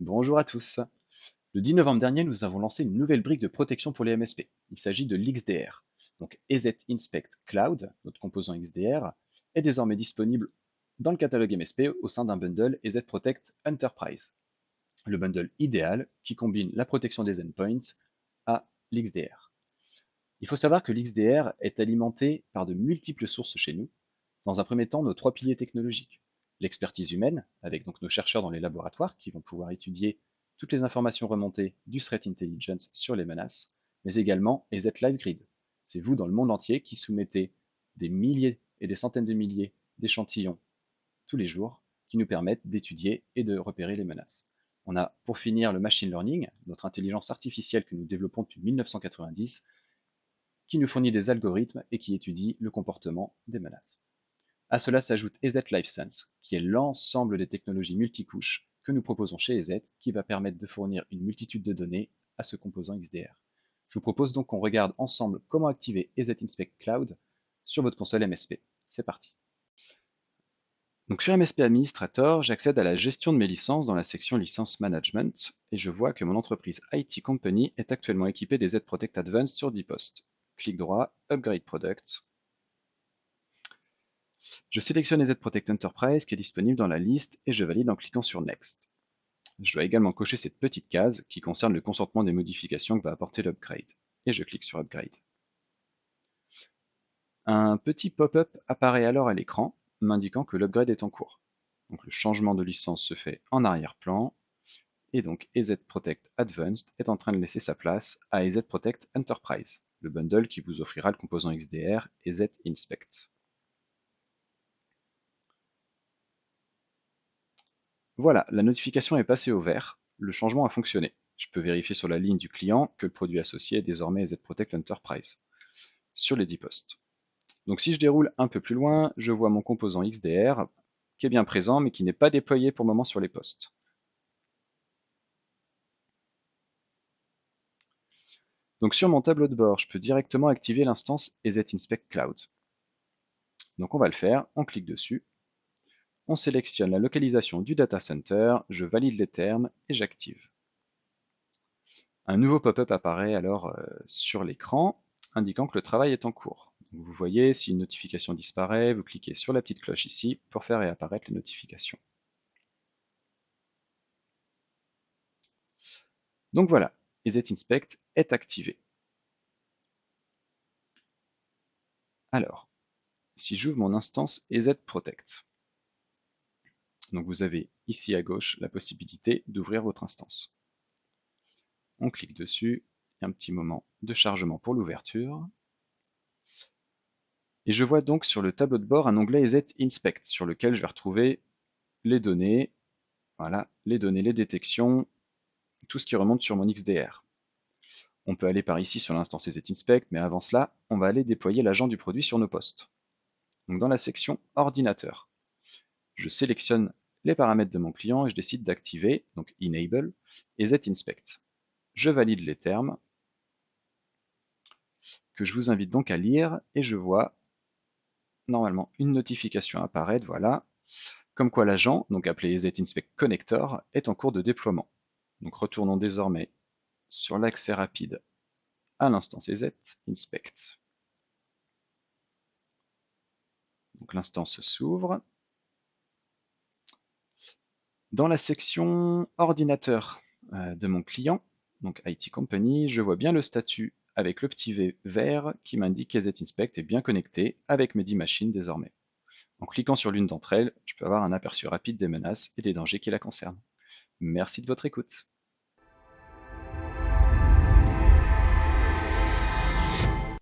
Bonjour à tous. Le 10 novembre dernier, nous avons lancé une nouvelle brique de protection pour les MSP. Il s'agit de l'XDR. Donc EZ Inspect Cloud, notre composant XDR, est désormais disponible dans le catalogue MSP au sein d'un bundle EZ Protect Enterprise. Le bundle idéal qui combine la protection des endpoints à l'XDR. Il faut savoir que l'XDR est alimenté par de multiples sources chez nous. Dans un premier temps, nos trois piliers technologiques. L'expertise humaine, avec donc nos chercheurs dans les laboratoires qui vont pouvoir étudier toutes les informations remontées du threat intelligence sur les menaces, mais également EZ Live Grid. C'est vous dans le monde entier qui soumettez des milliers et des centaines de milliers d'échantillons tous les jours qui nous permettent d'étudier et de repérer les menaces. On a pour finir le machine learning, notre intelligence artificielle que nous développons depuis 1990, qui nous fournit des algorithmes et qui étudie le comportement des menaces. À cela s'ajoute EZ LiveSense, qui est l'ensemble des technologies multicouches que nous proposons chez EZ, qui va permettre de fournir une multitude de données à ce composant XDR. Je vous propose donc qu'on regarde ensemble comment activer EZ Inspect Cloud sur votre console MSP. C'est parti. Donc sur MSP Administrator, j'accède à la gestion de mes licences dans la section License Management et je vois que mon entreprise IT Company est actuellement équipée des EZ Protect Advanced sur 10 postes. Clic droit, Upgrade Product. Je sélectionne EZ Protect Enterprise qui est disponible dans la liste et je valide en cliquant sur Next. Je dois également cocher cette petite case qui concerne le consentement des modifications que va apporter l'upgrade. Et je clique sur Upgrade. Un petit pop-up apparaît alors à l'écran, m'indiquant que l'upgrade est en cours. Donc le changement de licence se fait en arrière-plan, et donc EZ Protect Advanced est en train de laisser sa place à EZ Protect Enterprise, le bundle qui vous offrira le composant XDR EZ Inspect. Voilà, la notification est passée au vert, le changement a fonctionné. Je peux vérifier sur la ligne du client que le produit associé est désormais EZ Protect Enterprise, sur les 10 postes. Donc si je déroule un peu plus loin, je vois mon composant XDR qui est bien présent mais qui n'est pas déployé pour le moment sur les postes. Donc sur mon tableau de bord, je peux directement activer l'instance EZ Inspect Cloud. Donc on va le faire, on clique dessus, on sélectionne la localisation du data center, je valide les termes et j'active. Un nouveau pop-up apparaît alors sur l'écran, indiquant que le travail est en cours. Vous voyez, si une notification disparaît, vous cliquez sur la petite cloche ici pour faire réapparaître les notifications. Donc voilà, EZ Inspect est activé. Alors, si j'ouvre mon instance EZ Protect, donc vous avez ici à gauche la possibilité d'ouvrir votre instance. On clique dessus, il y a un petit moment de chargement pour l'ouverture. Et je vois donc sur le tableau de bord un onglet EZ Inspect sur lequel je vais retrouver les données, voilà, les données, les détections, tout ce qui remonte sur mon XDR. On peut aller par ici sur l'instance EZ Inspect, mais avant cela, on va aller déployer l'agent du produit sur nos postes. Donc dans la section ordinateur, je sélectionne les paramètres de mon client et je décide d'activer, donc Enable, EZ Inspect. Je valide les termes que je vous invite donc à lire et je vois normalement une notification apparaître, voilà, comme quoi l'agent, donc appelé EZ Inspect Connector, est en cours de déploiement. Donc retournons désormais sur l'accès rapide à l'instance EZ Inspect. Donc l'instance s'ouvre. Dans la section ordinateur de mon client, donc IT Company, je vois bien le statut avec le petit V vert qui m'indique qu'EZ Inspect est bien connecté avec mes 10 machines désormais. En cliquant sur l'une d'entre elles, je peux avoir un aperçu rapide des menaces et des dangers qui la concernent. Merci de votre écoute.